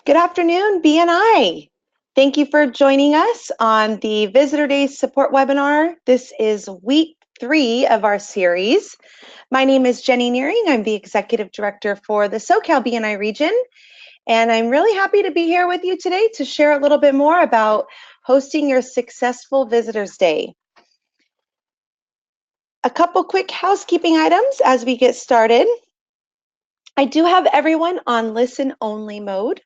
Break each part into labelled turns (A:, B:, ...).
A: Good afternoon, BNI. Thank you for joining us on the Visitor Day Support webinar. This is week 3 of our series. My name is Jenni Nering. I'm the Executive Director for the SoCal BNI region, and I'm really happy to be here with you today to share a little bit more about hosting your successful Visitors Day. A couple quick housekeeping items as we get started. I do have everyone on listen-only mode.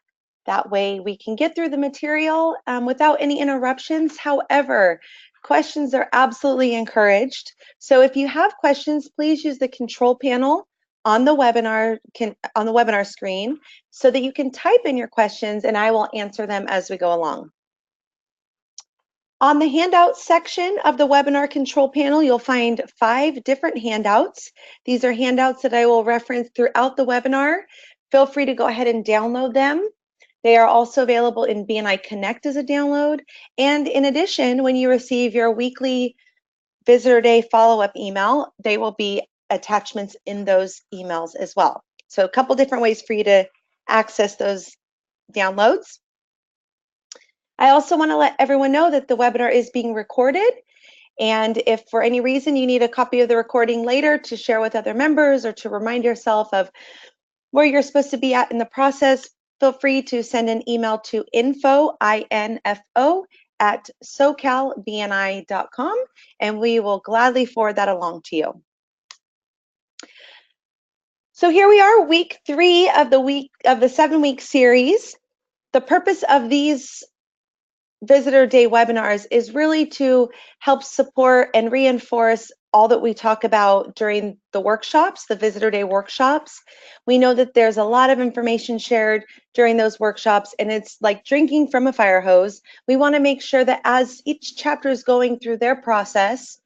A: That way we can get through the material without any interruptions. However, questions are absolutely encouraged. So if you have questions, please use the control panel on the webinar screen so that you can type in your questions and I will answer them as we go along. On the handout section of the webinar control panel, you'll find 5 different handouts. These are handouts that I will reference throughout the webinar. Feel free to go ahead and download them. They are also available in BNI Connect as a download. And in addition, when you receive your weekly Visitor Day follow-up email, they will be attachments in those emails as well. So a couple different ways for you to access those downloads. I also want to let everyone know that the webinar is being recorded. And if for any reason you need a copy of the recording later to share with other members or to remind yourself of where you're supposed to be at in the process, feel free to send an email to info at socalbni.com, and we will gladly forward that along to you. So here we are, week 3 of the 7-week series. The purpose of these Visitor Day webinars is really to help support and reinforce all that we talk about during the workshops, the Visitor Day workshops. We know that there's a lot of information shared during those workshops, and it's like drinking from a fire hose. We want to make sure that as each chapter is going through their process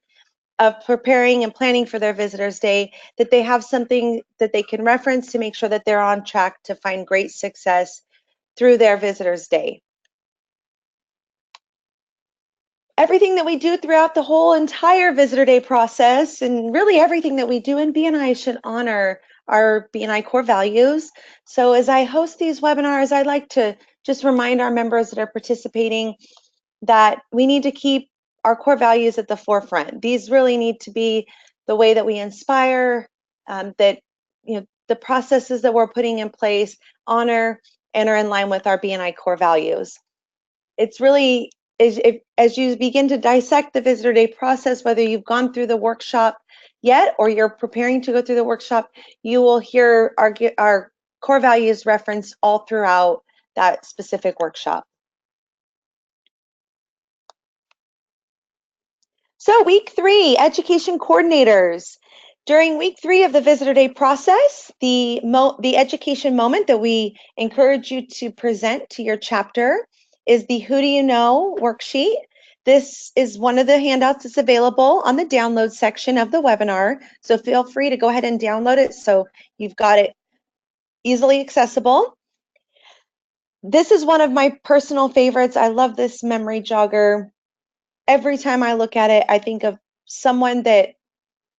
A: of preparing and planning for their Visitors Day, that they have something that they can reference to make sure that they're on track to find great success through their Visitors Day. Everything that we do throughout the whole entire Visitor Day process, and really everything that we do in BNI, should honor our BNI core values. So as I host these webinars, I like to just remind our members that are participating that we need to keep our core values at the forefront. These really need to be the way that we inspire, that the processes that we're putting in place honor and are in line with our BNI core values. It's really, as you begin to dissect the Visitor Day process, whether you've gone through the workshop yet or you're preparing to go through the workshop, you will hear our core values referenced all throughout that specific workshop. So week 3, education coordinators. During week 3 of the Visitor Day process, the education moment that we encourage you to present to your chapter is the Who Do You Know worksheet. This is one of the handouts that's available on the download section of the webinar. So feel free to go ahead and download it so you've got it easily accessible. This is one of my personal favorites. I love this memory jogger. Every time I look at it, I think of someone that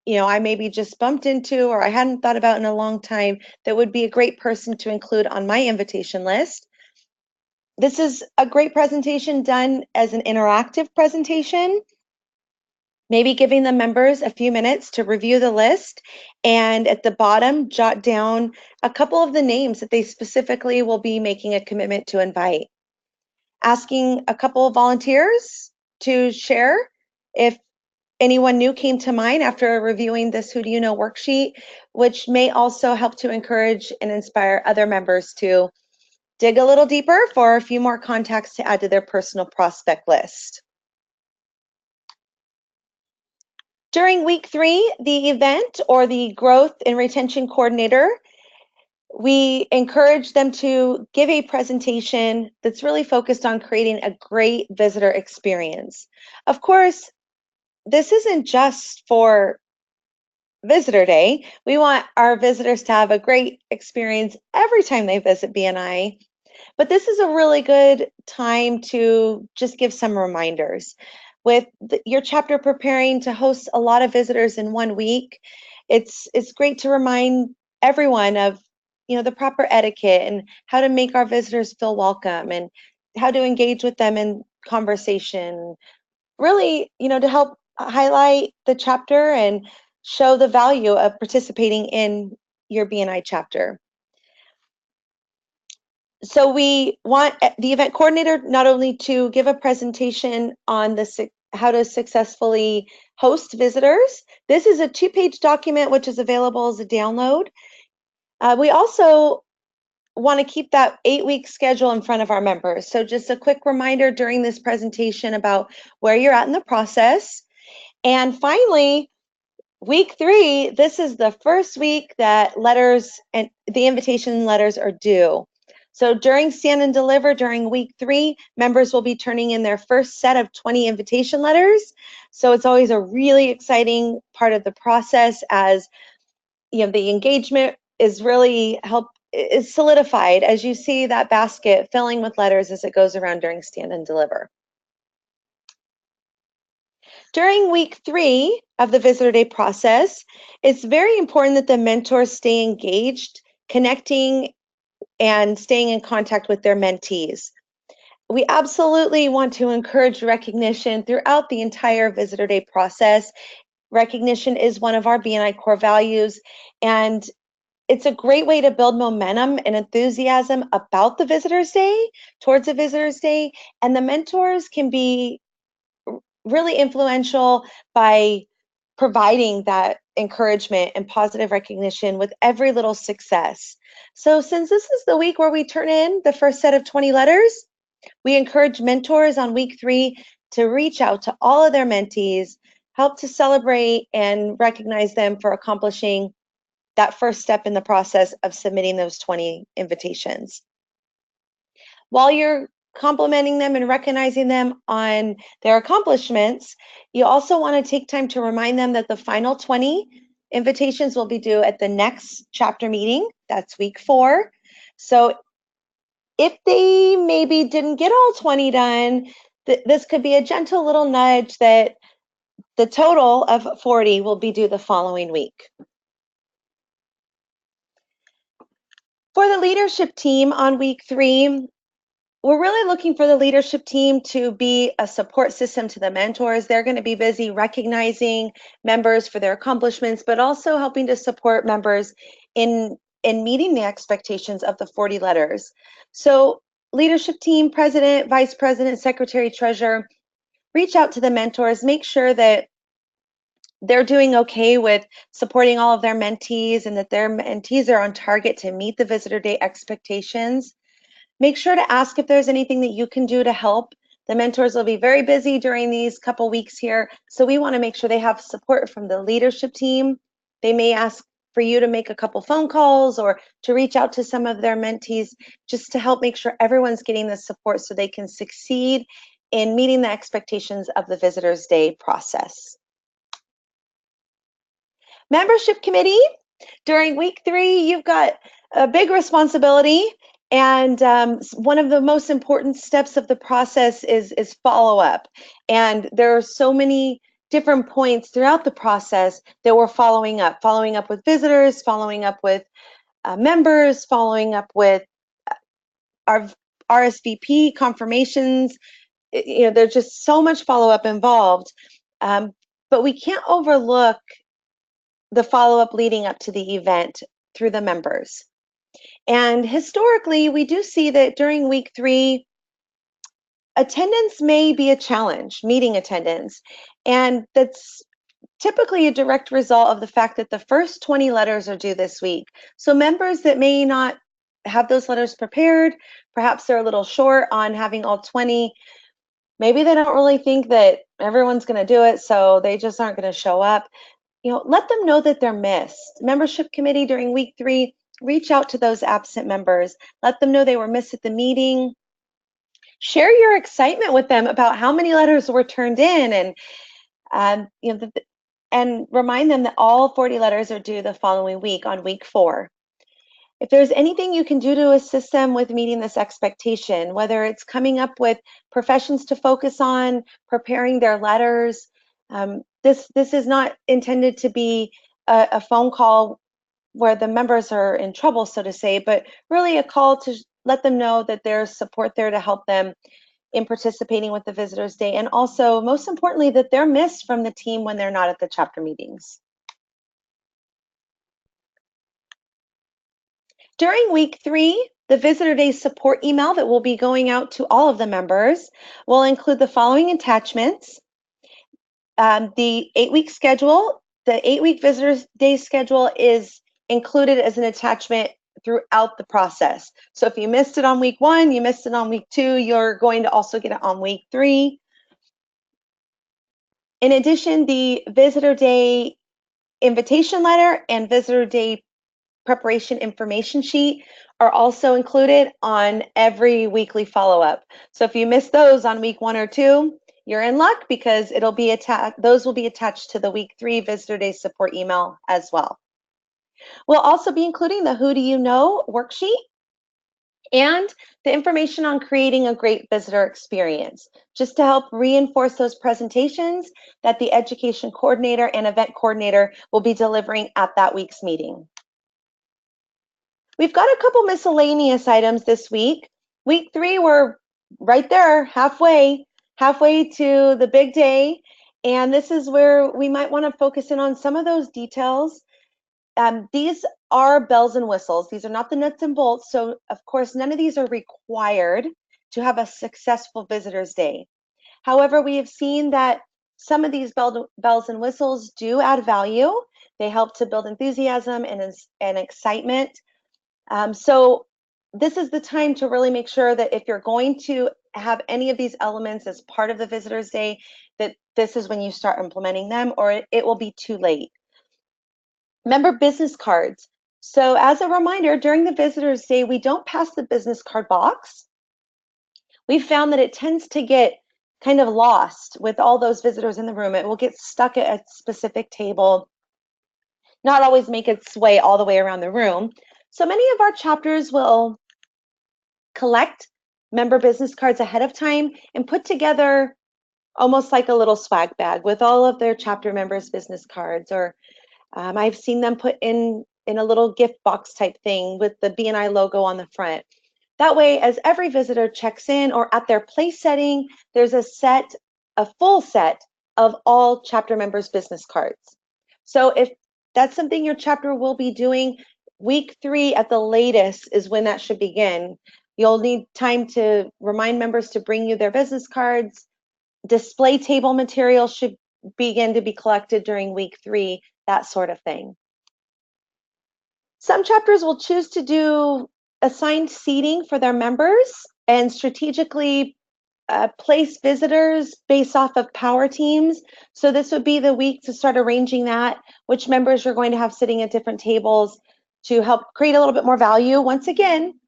A: I maybe just bumped into or I hadn't thought about in a long time that would be a great person to include on my invitation list. This is a great presentation done as an interactive presentation, maybe giving the members a few minutes to review the list, and at the bottom, jot down a couple of the names that they specifically will be making a commitment to invite. Asking a couple of volunteers to share if anyone new came to mind after reviewing this Who Do You Know worksheet, which may also help to encourage and inspire other members to dig a little deeper for a few more contacts to add to their personal prospect list. During week 3, the event or the growth and retention coordinator, we encourage them to give a presentation that's really focused on creating a great visitor experience. Of course, this isn't just for Visitor Day. We want our visitors to have a great experience every time they visit BNI. But this is a really good time to just give some reminders. With your chapter preparing to host a lot of visitors in one week, it's great to remind everyone of the proper etiquette and how to make our visitors feel welcome and how to engage with them in conversation. Really, to help highlight the chapter and show the value of participating in your BNI chapter. So we want the event coordinator not only to give a presentation on how to successfully host visitors. This is a 2-page document which is available as a download. We also want to keep that 8-week schedule in front of our members. So just a quick reminder during this presentation about where you're at in the process. And finally, week 3, this is the first week that letters and the invitation letters are due. So during Stand and Deliver, during week 3, members will be turning in their first set of 20 invitation letters. So it's always a really exciting part of the process, as the engagement is really is solidified as you see that basket filling with letters as it goes around during Stand and Deliver. During week 3 of the Visitor Day process, it's very important that the mentors stay engaged, connecting and staying in contact with their mentees. We absolutely want to encourage recognition throughout the entire Visitor Day process. Recognition is one of our BNI core values, and it's a great way to build momentum and enthusiasm about the Visitors Day, towards the Visitors Day, and the mentors can be really influential by providing that encouragement and positive recognition with every little success. So since this is the week where we turn in the first set of 20 letters, we encourage mentors on week 3 to reach out to all of their mentees, help to celebrate and recognize them for accomplishing that first step in the process of submitting those 20 invitations. While you're complimenting them and recognizing them on their accomplishments, you also want to take time to remind them that the final 20 invitations will be due at the next chapter meeting. That's week 4. So if they maybe didn't get all 20 done, this could be a gentle little nudge that the total of 40 will be due the following week. For the leadership team on week 3, we're really looking for the leadership team to be a support system to the mentors. They're going to be busy recognizing members for their accomplishments, but also helping to support members in meeting the expectations of the 40 letters. So leadership team, president, vice president, secretary, treasurer, reach out to the mentors, make sure that they're doing okay with supporting all of their mentees and that their mentees are on target to meet the Visitor Day expectations. Make sure to ask if there's anything that you can do to help. The mentors will be very busy during these couple weeks here, so we want to make sure they have support from the leadership team. They may ask for you to make a couple phone calls or to reach out to some of their mentees just to help make sure everyone's getting the support so they can succeed in meeting the expectations of the Visitors Day process. Membership committee, during week 3, you've got a big responsibility, and one of the most important steps of the process is follow-up. And there are so many different points throughout the process that we're following up with visitors, following up with members, following up with our RSVP confirmations. There's just so much follow-up involved, but we can't overlook the follow-up leading up to the event through the members. And historically, we do see that during week 3, attendance may be a challenge, meeting attendance. And that's typically a direct result of the fact that the first 20 letters are due this week. So members that may not have those letters prepared, perhaps they're a little short on having all 20, maybe they don't really think that everyone's going to do it, so they just aren't going to show up. Let them know that they're missed. Membership committee during week 3, reach out to those absent members. Let them know they were missed at the meeting. Share your excitement with them about how many letters were turned in, and remind them that all 40 letters are due the following week on week 4. If there's anything you can do to assist them with meeting this expectation, whether it's coming up with professions to focus on, preparing their letters, this is not intended to be a phone call where the members are in trouble, so to say, but really a call to let them know that there's support there to help them in participating with the Visitors Day, and also, most importantly, that they're missed from the team when they're not at the chapter meetings. During week 3, the Visitor Day support email that will be going out to all of the members will include the following attachments. The 8-week schedule, the 8-week Visitors Day schedule is included as an attachment throughout the process. So if you missed it on week 1, you missed it on week 2, you're going to also get it on week 3. In addition, the Visitor Day invitation letter and Visitor Day preparation information sheet are also included on every weekly follow-up. So if you miss those on week 1 or 2, you're in luck, because it'll be those will be attached to the week 3 Visitor Day support email as well. We'll also be including the Who Do You Know worksheet and the information on creating a great visitor experience, just to help reinforce those presentations that the education coordinator and event coordinator will be delivering at that week's meeting. We've got a couple miscellaneous items this week. Week 3, we're right there, halfway to the big day. And this is where we might want to focus in on some of those details. These are bells and whistles. These are not the nuts and bolts. So of course, none of these are required to have a successful Visitors Day. However, we have seen that some of these bells and whistles do add value. They help to build enthusiasm and excitement. So this is the time to really make sure that if you're going to have any of these elements as part of the Visitors Day, that this is when you start implementing them, or it will be too late. Member business cards. So as a reminder, during the Visitors Day, we don't pass the business card box. We found that it tends to get kind of lost with all those visitors in the room. It will get stuck at a specific table, not always make its way all the way around the room. So many of our chapters will collect member business cards ahead of time and put together almost like a little swag bag with all of their chapter members' business cards, or I've seen them put in a little gift box type thing with the BNI logo on the front. That way, as every visitor checks in or at their place setting, there's a full set of all chapter members' business cards. So if that's something your chapter will be doing, week 3 at the latest is when that should begin. You'll need time to remind members to bring you their business cards. Display table material should begin to be collected during week 3, that sort of thing. Some chapters will choose to do assigned seating for their members and strategically place visitors based off of power teams. So this would be the week to start arranging that, which members you're going to have sitting at different tables to help create a little bit more value. Once again,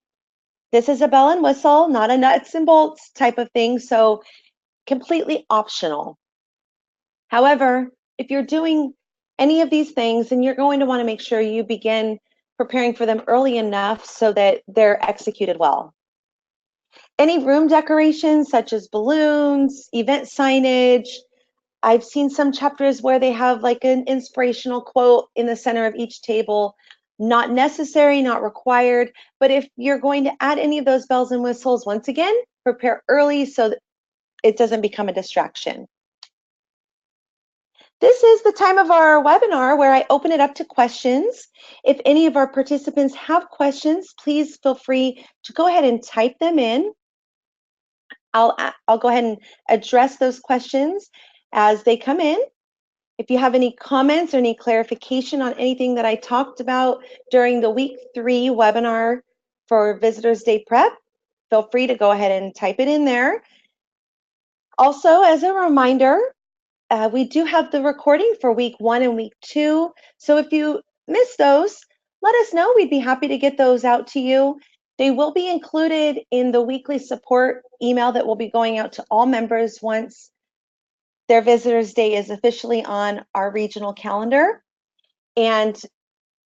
A: this is a bell and whistle, not a nuts and bolts type of thing, so completely optional. However, if you're doing any of these things, then you're going to want to make sure you begin preparing for them early enough so that they're executed well. Any room decorations such as balloons, event signage. I've seen some chapters where they have like an inspirational quote in the center of each table. Not necessary, not required, but if you're going to add any of those bells and whistles, once again, prepare early so that it doesn't become a distraction. This is the time of our webinar where I open it up to questions. If any of our participants have questions, please feel free to go ahead and type them in. I'll go ahead and address those questions as they come in. If you have any comments or any clarification on anything that I talked about during the week 3 webinar for Visitors Day Prep, feel free to go ahead and type it in there. Also, as a reminder, we do have the recording for week 1 and week 2. So if you miss those, let us know. We'd be happy to get those out to you. They will be included in the weekly support email that will be going out to all members once their Visitors Day is officially on our regional calendar. And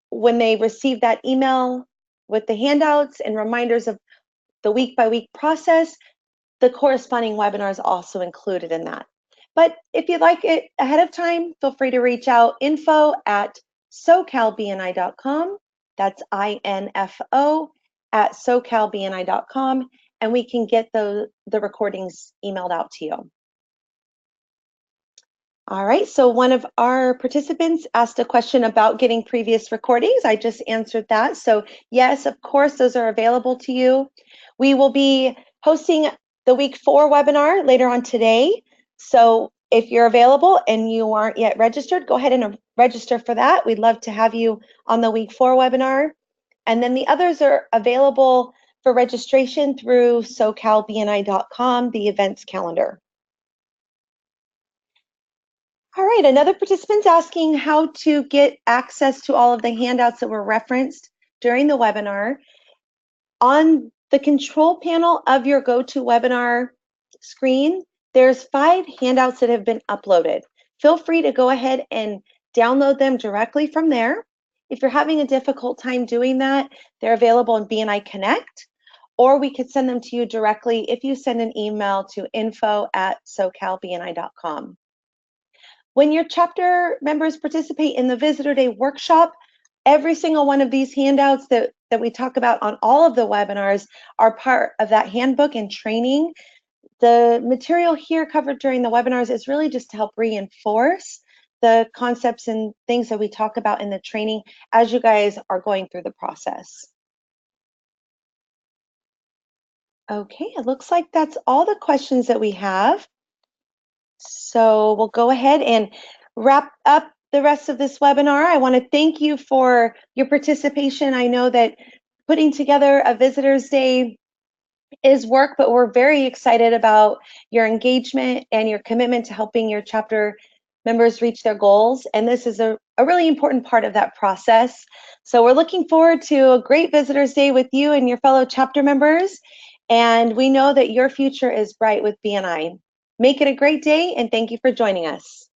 A: when they receive that email with the handouts and reminders of the week-by-week process, the corresponding webinar is also included in that. But if you'd like it ahead of time, feel free to reach out, info@SoCalBNI.com, That's info at SoCalBNI.com, and we can get the recordings emailed out to you. All right, so one of our participants asked a question about getting previous recordings. I just answered that. So yes, of course, those are available to you. We will be hosting the week 4 webinar later on today. So if you're available and you aren't yet registered, go ahead and register for that. We'd love to have you on the week 4 webinar. And then the others are available for registration through SoCalBNI.com, the events calendar. All right, another participant's asking how to get access to all of the handouts that were referenced during the webinar. On the control panel of your GoToWebinar screen, there's 5 handouts that have been uploaded. Feel free to go ahead and download them directly from there. If you're having a difficult time doing that, they're available in BNI Connect, or we could send them to you directly if you send an email to info@socalbni.com. When your chapter members participate in the Visitor Day workshop, every single one of these handouts that we talk about on all of the webinars are part of that handbook and training. The material here covered during the webinars is really just to help reinforce the concepts and things that we talk about in the training as you guys are going through the process. Okay, it looks like that's all the questions that we have. So we'll go ahead and wrap up the rest of this webinar. I want to thank you for your participation. I know that putting together a Visitors Day is work, but we're very excited about your engagement and your commitment to helping your chapter members reach their goals. And this is a really important part of that process. So we're looking forward to a great Visitors Day with you and your fellow chapter members. And we know that your future is bright with BNI. Make it a great day, and thank you for joining us.